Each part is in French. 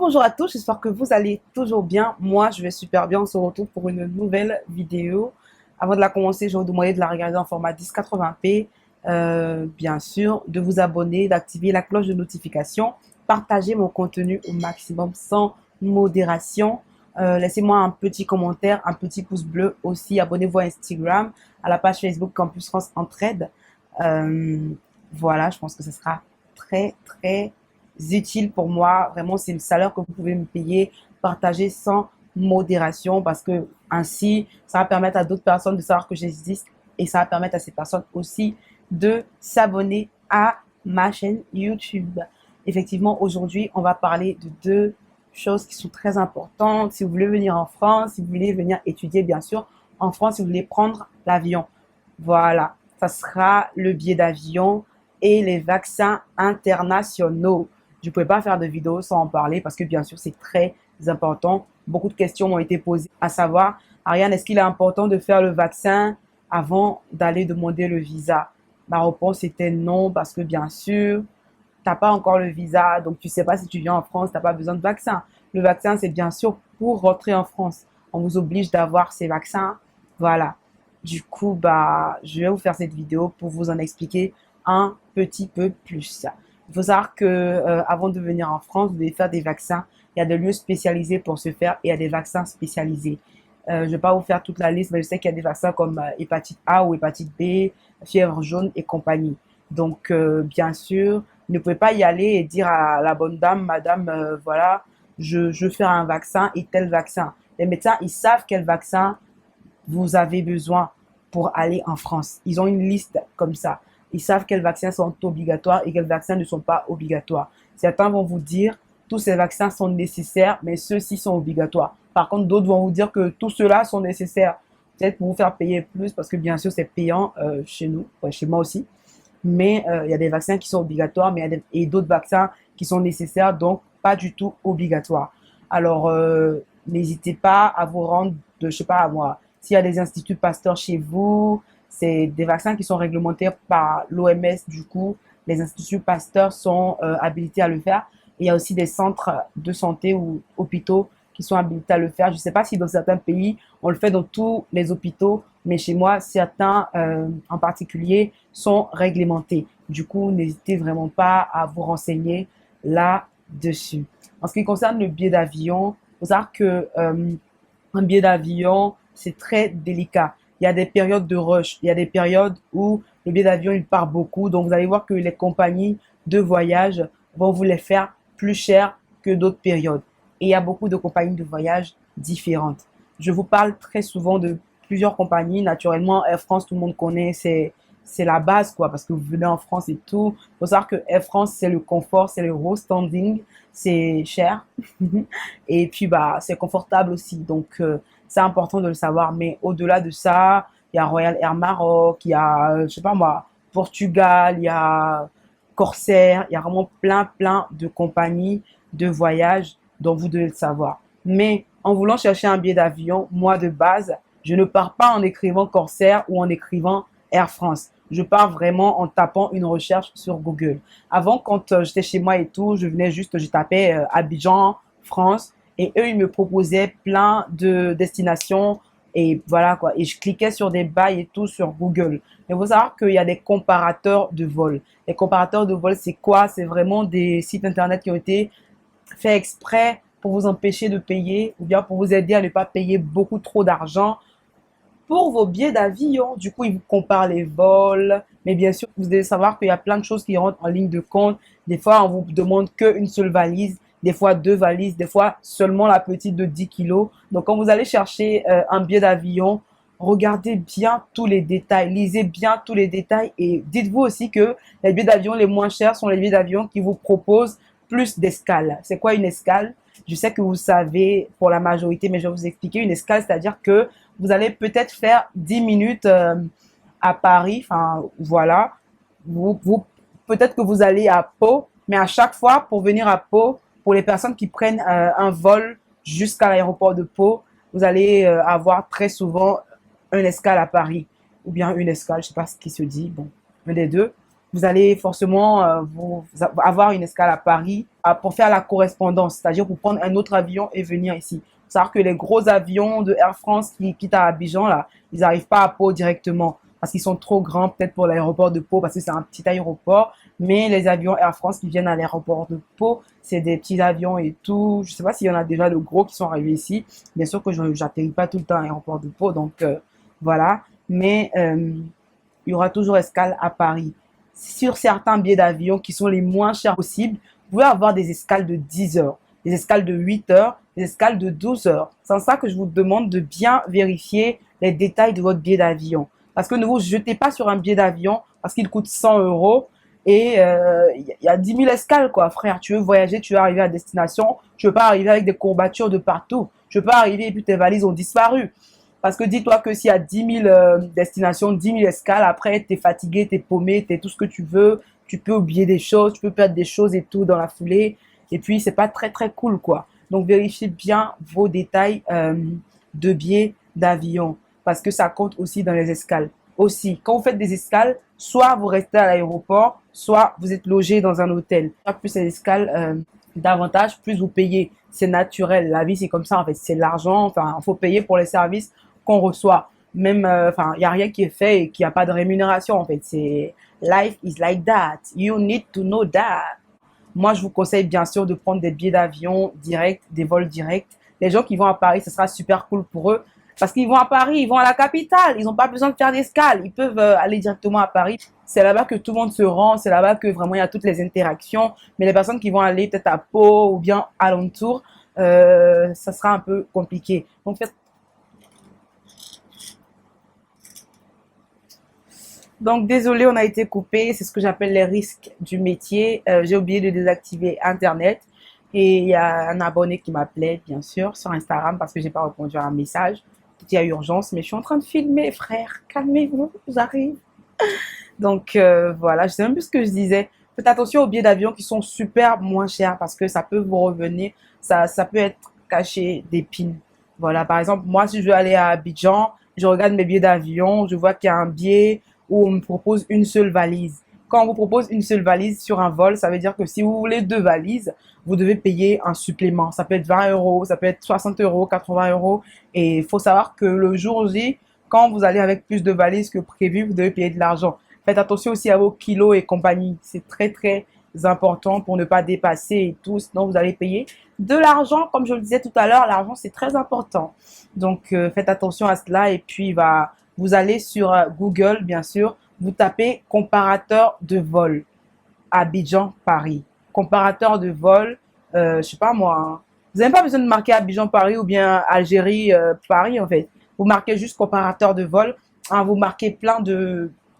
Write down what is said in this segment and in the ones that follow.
Bonjour à tous, j'espère que vous allez toujours bien. Moi, je vais super bien. On se retrouve pour une nouvelle vidéo. Avant de la commencer, je vais vous demander de la regarder en format 1080p. Bien sûr, de vous abonner, d'activer la cloche de notification, partager mon contenu au maximum sans modération. Laissez-moi un petit commentaire, un petit pouce bleu aussi. Abonnez-vous à Instagram, à la page Facebook Campus France Entraide. Euh, voilà, je pense que ce sera très utile pour moi. Vraiment, c'est le salaire que vous pouvez me payer. Partager sans modération parce que ainsi, ça va permettre à d'autres personnes de savoir que j'existe et ça va permettre à ces personnes aussi de s'abonner à ma chaîne YouTube. Effectivement, aujourd'hui, on va parler de deux choses qui sont très importantes. Si vous voulez venir en France, si vous voulez venir étudier, bien sûr, en France, si vous voulez prendre l'avion. Voilà, ça sera le billet d'avion et les vaccins internationaux. Je ne pouvais pas faire de vidéo sans en parler parce que bien sûr, c'est très important. Beaucoup de questions m'ont été posées, à savoir, Ariane, est-ce qu'il est important de faire le vaccin avant d'aller demander le visa? Ma réponse était non parce que bien sûr, tu n'as pas encore le visa, donc tu ne sais pas si tu viens en France, tu n'as pas besoin de vaccin. Le vaccin, c'est bien sûr pour rentrer en France. On vous oblige d'avoir ces vaccins. Voilà. Du coup, je vais vous faire cette vidéo pour vous en expliquer un petit peu plus. Il faut savoir que avant de venir en France, vous devez faire des vaccins. Il y a des lieux spécialisés pour se faire et il y a des vaccins spécialisés. Je ne vais pas vous faire toute la liste, mais je sais qu'il y a des vaccins comme hépatite A ou hépatite B, fièvre jaune et compagnie. Donc, bien sûr, vous ne pouvez pas y aller et dire à la bonne dame, madame, voilà, je veux faire un vaccin et tel vaccin. Les médecins, ils savent quel vaccin vous avez besoin pour aller en France. Ils ont une liste comme ça. Ils savent quels vaccins sont obligatoires et quels vaccins ne sont pas obligatoires. Certains vont vous dire, tous ces vaccins sont nécessaires, mais ceux-ci sont obligatoires. Par contre, d'autres vont vous dire que tous ceux-là sont nécessaires. Peut-être pour vous faire payer plus, parce que bien sûr, c'est payant chez nous, ouais, chez moi aussi. Mais il y a des vaccins qui sont obligatoires, mais et d'autres vaccins qui sont nécessaires, donc pas du tout obligatoires. Alors, n'hésitez pas à vous rendre de, je sais pas, à moi, s'il y a des instituts Pasteur chez vous, c'est des vaccins qui sont réglementés par l'OMS, du coup, les instituts Pasteur sont habilités à le faire. Et il y a aussi des centres de santé ou hôpitaux qui sont habilités à le faire. Je ne sais pas si dans certains pays, on le fait dans tous les hôpitaux, mais chez moi, certains en particulier sont réglementés. Du coup, n'hésitez vraiment pas à vous renseigner là-dessus. En ce qui concerne le billet d'avion, il faut savoir que un billet d'avion, c'est très délicat. Il y a des périodes de rush, il y a des périodes où le billet d'avion, il part beaucoup. Donc, vous allez voir que les compagnies de voyage vont vous les faire plus cher que d'autres périodes. Et il y a beaucoup de compagnies de voyage différentes. Je vous parle très souvent de plusieurs compagnies. Naturellement, Air France, tout le monde connaît, c'est la base, quoi, parce que vous venez en France et tout. Il faut savoir que Air France, c'est le confort, c'est le raw standing, c'est cher. Et puis, c'est confortable aussi. Donc, c'est important de le savoir. Mais au-delà de ça, il y a Royal Air Maroc, il y a, je sais pas moi, Portugal, il y a Corsair, il y a vraiment plein de compagnies de voyage dont vous devez le savoir. Mais en voulant chercher un billet d'avion, moi de base, je ne pars pas en écrivant Corsair ou en écrivant Air France. Je pars vraiment en tapant une recherche sur Google. Avant, quand j'étais chez moi et tout, je tapais Abidjan, France, et eux, ils me proposaient plein de destinations et voilà quoi. Et je cliquais sur des bails et tout sur Google. Mais il faut savoir qu'il y a des comparateurs de vols. Les comparateurs de vols, c'est quoi? C'est vraiment des sites internet qui ont été faits exprès pour vous empêcher de payer ou bien pour vous aider à ne pas payer beaucoup trop d'argent pour vos billets d'avion. Du coup, ils vous comparent les vols. Mais bien sûr, vous devez savoir qu'il y a plein de choses qui rentrent en ligne de compte. Des fois, on vous demande qu'une seule valise, des fois deux valises, des fois seulement la petite de 10 kilos. Donc, quand vous allez chercher un billet d'avion, regardez bien tous les détails, lisez bien tous les détails et dites-vous aussi que les billets d'avion les moins chers sont les billets d'avion qui vous proposent plus d'escales. C'est quoi une escale? Je sais que vous savez pour la majorité, mais je vais vous expliquer. Une escale, c'est-à-dire que vous allez peut-être faire 10 minutes à Paris, enfin voilà. Peut-être que vous allez à Pau, mais à chaque fois, pour venir à Pau, pour les personnes qui prennent un vol jusqu'à l'aéroport de Pau, vous allez avoir très souvent une escale à Paris, ou bien une escale, je ne sais pas ce qui se dit, bon, un des deux. vous allez forcément avoir une escale à Paris pour faire la correspondance, c'est-à-dire pour prendre un autre avion et venir ici. Il faut savoir que les gros avions de Air France qui quittent à Abidjan, là, ils n'arrivent pas à Pau directement parce qu'ils sont trop grands, peut-être pour l'aéroport de Pau, parce que c'est un petit aéroport. Mais les avions Air France qui viennent à l'aéroport de Pau, c'est des petits avions et tout. Je ne sais pas s'il y en a déjà de gros qui sont arrivés ici. Bien sûr que je n'atterris pas tout le temps à l'aéroport de Pau, donc voilà. Mais il y aura toujours escale à Paris. Sur certains billets d'avion qui sont les moins chers possibles, vous pouvez avoir des escales de 10 heures, des escales de 8 heures, des escales de 12 heures. C'est en ça que je vous demande de bien vérifier les détails de votre billet d'avion. Parce que ne vous jetez pas sur un billet d'avion parce qu'il coûte 100 euros et y a 10 000 escales, quoi, frère. Tu veux voyager, tu veux arriver à destination, tu veux pas arriver avec des courbatures de partout. Tu veux pas arriver et puis tes valises ont disparu. Parce que dis-toi que s'il y a 10 000 destinations, 10 000 escales, après, tu es fatigué, tu es paumé, tu es tout ce que tu veux, tu peux oublier des choses, tu peux perdre des choses et tout dans la foulée. Et puis, c'est pas très, très cool, quoi. Donc, vérifiez bien vos détails de billets d'avion parce que ça compte aussi dans les escales. Aussi, quand vous faites des escales, soit vous restez à l'aéroport, soit vous êtes logé dans un hôtel. Plus ces escales, davantage, plus vous payez. C'est naturel. La vie, c'est comme ça, en fait. C'est l'argent. Enfin, il faut payer pour les services qu'on reçoit. Même, enfin, il n'y a rien qui est fait et qui n'a pas de rémunération, en fait. C'est life is like that. You need to know that. Moi, je vous conseille bien sûr de prendre des billets d'avion directs, des vols directs. Les gens qui vont à Paris, ce sera super cool pour eux parce qu'ils vont à Paris, ils vont à la capitale. Ils n'ont pas besoin de faire d'escale. Ils peuvent aller directement à Paris. C'est là-bas que tout le monde se rend. C'est là-bas que vraiment il y a toutes les interactions. Mais les personnes qui vont aller peut-être à Pau ou bien alentour, ça sera un peu compliqué. Donc, désolé, on a été coupé. C'est ce que j'appelle les risques du métier. J'ai oublié de désactiver Internet. Et il y a un abonné qui m'appelait, bien sûr, sur Instagram parce que j'ai pas répondu à un message. Il y a urgence, mais je suis en train de filmer, frère. Calmez-vous, j'arrive. Donc, voilà, je sais même plus ce que je disais. Faites attention aux billets d'avion qui sont super moins chers parce que ça peut vous revenir. Ça peut être caché d'épines. Voilà, par exemple, moi, si je veux aller à Abidjan, je regarde mes billets d'avion, je vois qu'il y a un billet où on me propose une seule valise. Quand on vous propose une seule valise sur un vol, ça veut dire que si vous voulez deux valises, vous devez payer un supplément. Ça peut être 20 euros, ça peut être 60 euros, 80 euros. Et il faut savoir que le jour J, quand vous allez avec plus de valises que prévu, vous devez payer de l'argent. Faites attention aussi à vos kilos et compagnie. C'est très, très important pour ne pas dépasser et tout. Sinon, vous allez payer de l'argent. Comme je le disais tout à l'heure, l'argent, c'est très important. Donc, faites attention à cela. Et puis, vous allez sur Google, bien sûr. Vous tapez comparateur de vol. Abidjan, Paris. Comparateur de vol, je sais pas moi. Hein. Vous n'avez pas besoin de marquer Abidjan, Paris ou bien Algérie, Paris, en fait. Vous marquez juste comparateur de vol. Hein, vous marquez plein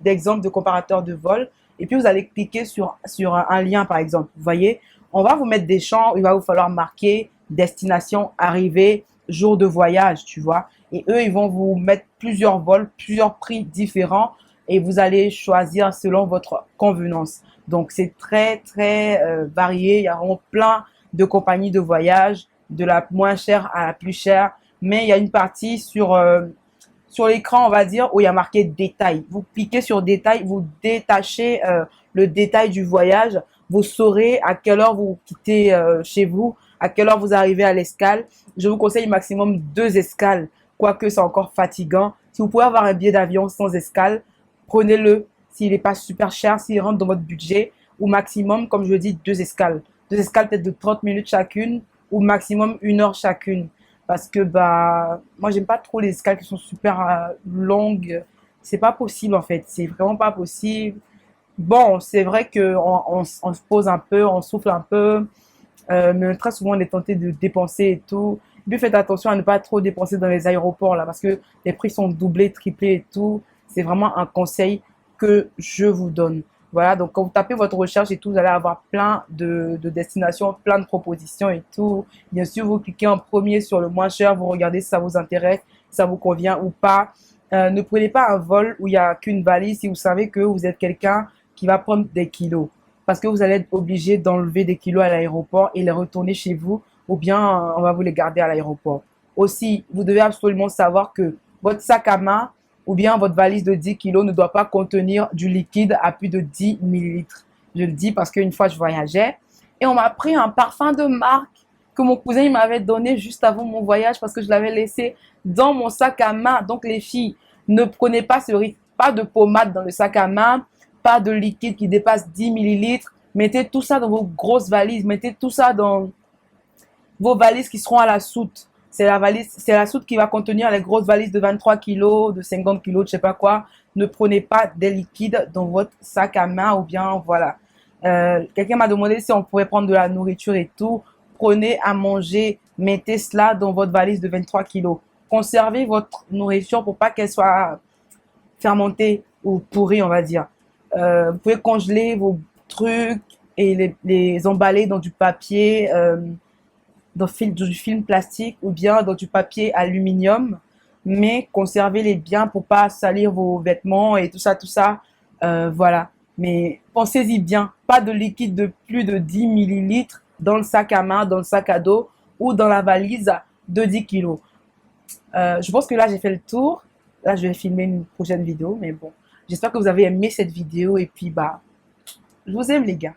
d'exemples de comparateurs de vol. Et puis, vous allez cliquer sur un lien, par exemple. Vous voyez, on va vous mettre des champs où il va vous falloir marquer destination, arrivée, jour de voyage, tu vois. Et eux, ils vont vous mettre plusieurs vols, plusieurs prix différents et vous allez choisir selon votre convenance. Donc, c'est très, très varié. Il y a vraiment plein de compagnies de voyage, de la moins chère à la plus chère. Mais il y a une partie sur l'écran, on va dire, où il y a marqué détail. Vous cliquez sur détail, vous détachez le détail du voyage. Vous saurez à quelle heure vous quittez chez vous, à quelle heure vous arrivez à l'escale. Je vous conseille maximum 2 escales, quoique c'est encore fatigant. Si vous pouvez avoir un billet d'avion sans escale, prenez-le s'il n'est pas super cher, s'il rentre dans votre budget, ou maximum, comme je dis, 2 escales. 2 escales peut-être de 30 minutes chacune, ou maximum 1 heure chacune. Parce que moi, j'aime pas trop les escales qui sont super longues. C'est pas possible, en fait. C'est vraiment pas possible. Bon, c'est vrai qu'on on se pose un peu, on souffle un peu, mais très souvent, on est tenté de dépenser et tout. Et puis, faites attention à ne pas trop dépenser dans les aéroports, là, parce que les prix sont doublés, triplés et tout. C'est vraiment un conseil que je vous donne. Voilà, donc quand vous tapez votre recherche et tout, vous allez avoir plein de destinations, plein de propositions et tout. Bien sûr, vous cliquez en premier sur le moins cher, vous regardez si ça vous intéresse, si ça vous convient ou pas. Ne prenez pas un vol où il n'y a qu'une valise si vous savez que vous êtes quelqu'un qui va prendre des kilos. Parce que vous allez être obligé d'enlever des kilos à l'aéroport et les retourner chez vous ou bien on va vous les garder à l'aéroport. Aussi, vous devez absolument savoir que votre sac à main ou bien votre valise de 10 kilos ne doit pas contenir du liquide à plus de 10 millilitres. Je le dis parce qu'une fois, je voyageais et on m'a pris un parfum de marque que mon cousin m'avait donné juste avant mon voyage parce que je l'avais laissé dans mon sac à main. Donc, les filles, ne prenez pas ce risque. Pas de pommade dans le sac à main, pas de liquide qui dépasse 10 millilitres. Mettez tout ça dans vos grosses valises. Mettez tout ça dans vos valises qui seront à la soute. C'est la soute qui va contenir les grosses valises de 23 kilos, de 50 kilos, de je sais pas quoi. Ne prenez pas des liquides dans votre sac à main ou bien, voilà. Quelqu'un m'a demandé si on pouvait prendre de la nourriture et tout. Prenez à manger, mettez cela dans votre valise de 23 kilos. Conservez votre nourriture pour pas qu'elle soit fermentée ou pourrie, on va dire. Vous pouvez congeler vos trucs et les emballer dans du papier, dans du film plastique ou bien dans du papier aluminium, mais conservez-les bien pour pas salir vos vêtements et tout ça, tout ça. Voilà. Mais pensez-y bien, pas de liquide de plus de 10 millilitres dans le sac à main, dans le sac à dos ou dans la valise de 10 kilos. Je pense que là, j'ai fait le tour. Là, je vais filmer une prochaine vidéo, mais bon. J'espère que vous avez aimé cette vidéo et puis, bah, je vous aime les gars.